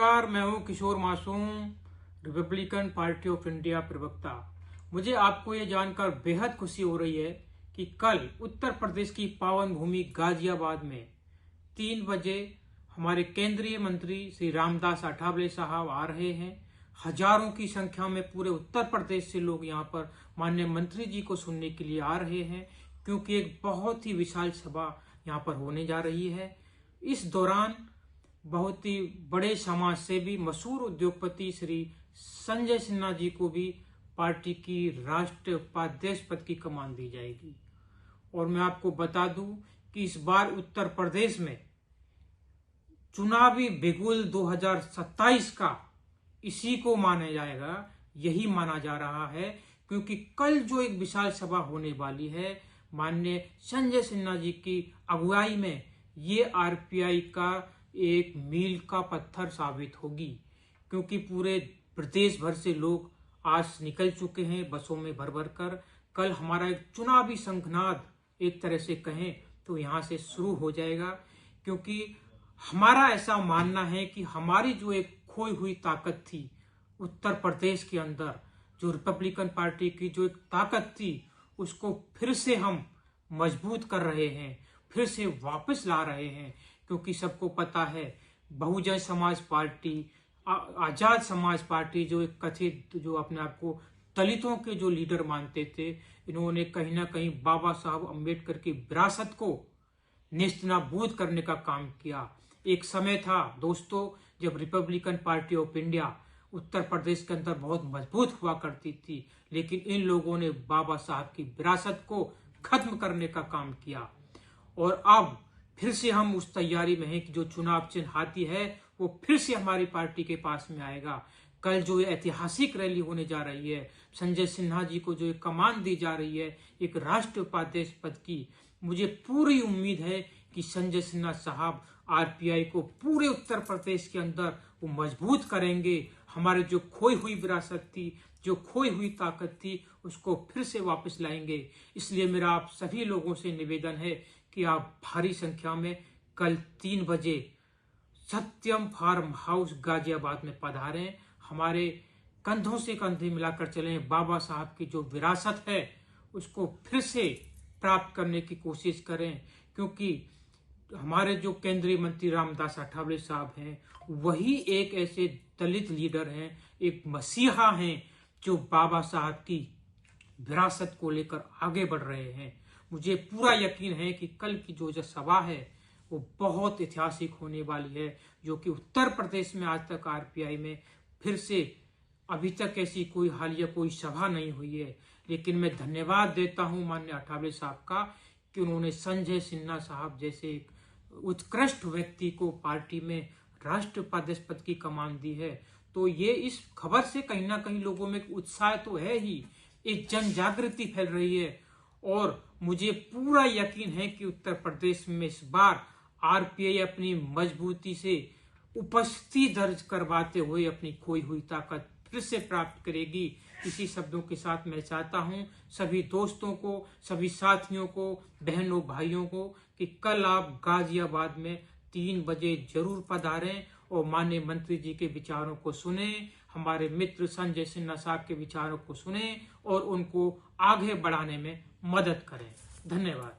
नमस्कार, मैं हूं किशोर मासूम, रिपब्लिकन पार्टी ऑफ इंडिया प्रवक्ता। मुझे आपको ये जानकर बेहद खुशी हो रही है कि कल उत्तर प्रदेश की पावन भूमि गाजियाबाद में 3 बजे हमारे केंद्रीय मंत्री श्री रामदास अठावले साहब आ रहे हैं। हजारों की संख्या में पूरे उत्तर प्रदेश से लोग यहाँ पर माननीय मंत्री जी को सुनने के लिए आ रहे हैं, क्योंकि एक बहुत ही विशाल सभा यहाँ पर होने जा रही है। इस दौरान बहुत ही बड़े समाज सेवी मशहूर उद्योगपति श्री संजय सिन्हा जी को भी पार्टी की राष्ट्रीय उपाध्यक्ष पद की कमान दी जाएगी। और मैं आपको बता दूं कि इस बार उत्तर प्रदेश में चुनावी बिगुल 2027 का इसी को माना जाएगा, यही माना जा रहा है, क्योंकि कल जो एक विशाल सभा होने वाली है माननीय संजय सिन्हा जी की अगुवाई में, ये आरपीआई का एक मील का पत्थर साबित होगी, क्योंकि पूरे प्रदेश भर से लोग आज निकल चुके हैं बसों में भर भर कर। कल हमारा एक चुनावी शंखनाद एक तरह से कहें तो यहाँ से शुरू हो जाएगा, क्योंकि हमारा ऐसा मानना है कि हमारी जो एक खोई हुई ताकत थी उत्तर प्रदेश के अंदर, जो रिपब्लिकन पार्टी की जो एक ताकत थी, उसको फिर से हम मजबूत कर रहे हैं, फिर से वापस ला रहे हैं। क्योंकि सबको पता है बहुजन समाज पार्टी, आजाद समाज पार्टी, जो एक कथित जो अपने आप को दलितों के जो लीडर मानते थे, इन्होंने कहीं ना कहीं बाबा साहब अम्बेडकर की विरासत को नेस्तनाबूद करने का काम किया। एक समय था दोस्तों जब Republican party of India Uttar Pradesh के अंदर बहुत मजबूत हुआ करती थी, लेकिन इन लोगों ने बाबा साहब की विरासत को खत्म करने का काम किया। और अब फिर से हम उस तैयारी में हैं कि जो चुनाव चिन्ह हाथी है वो फिर से हमारी पार्टी के पास में आएगा। कल जो ऐतिहासिक रैली होने जा रही है, संजय सिन्हा जी को जो एक कमान दी जा रही है एक राष्ट्रीय उपाध्यक्ष पद की, मुझे पूरी उम्मीद है कि संजय सिन्हा साहब आरपीआई को पूरे उत्तर प्रदेश के अंदर वो मजबूत करेंगे। हमारे जो खोई हुई विरासत थी, जो खोई हुई ताकत थी, उसको फिर से वापस लाएंगे। इसलिए मेरा आप सभी लोगों से निवेदन है कि आप भारी संख्या में कल 3 बजे सत्यम फार्म हाउस गाजियाबाद में पधारें। हमारे कंधों से कंधे मिलाकर चलें, बाबा साहब की जो विरासत है उसको फिर से प्राप्त करने की कोशिश करें, क्योंकि हमारे जो केंद्रीय मंत्री रामदास अठावले साहब हैं वही एक ऐसे दलित लीडर हैं, एक मसीहा हैं, जो बाबा साहब की विरासत को लेकर आगे बढ़ रहे हैं। मुझे पूरा यकीन है कि कल की जो सभा है वो बहुत ऐतिहासिक होने वाली है, जो कि उत्तर प्रदेश में आज तक आरपीआई में फिर से अभी तक ऐसी कोई हालिया कोई सभा नहीं हुई है। लेकिन मैं धन्यवाद देता हूं माननीय अठावले साहब का कि उन्होंने संजय सिन्हा साहब जैसे एक उत्कृष्ट व्यक्ति को पार्टी में राष्ट्रीय उपाध्यक्ष पद की कमान दी है। तो ये इस खबर से कहीं ना कहीं लोगों में उत्साह तो है ही, एक जन जागृति फैल रही है। और मुझे पूरा यकीन है कि उत्तर प्रदेश में इस बार आरपीआई अपनी मजबूती से उपस्थिति दर्ज करवाते हुए अपनी खोई हुई ताकत फिर से प्राप्त करेगी। इसी शब्दों के साथ मैं चाहता हूं सभी दोस्तों को, सभी साथियों को, बहनों भाइयों को कि कल आप गाजियाबाद में 3 बजे जरूर पधारें और माननीय मंत्री जी के विचारों को सुने, हमारे मित्र संजय सिन्हा साहब के विचारों को सुने और उनको आगे बढ़ाने में मदद करें। धन्यवाद।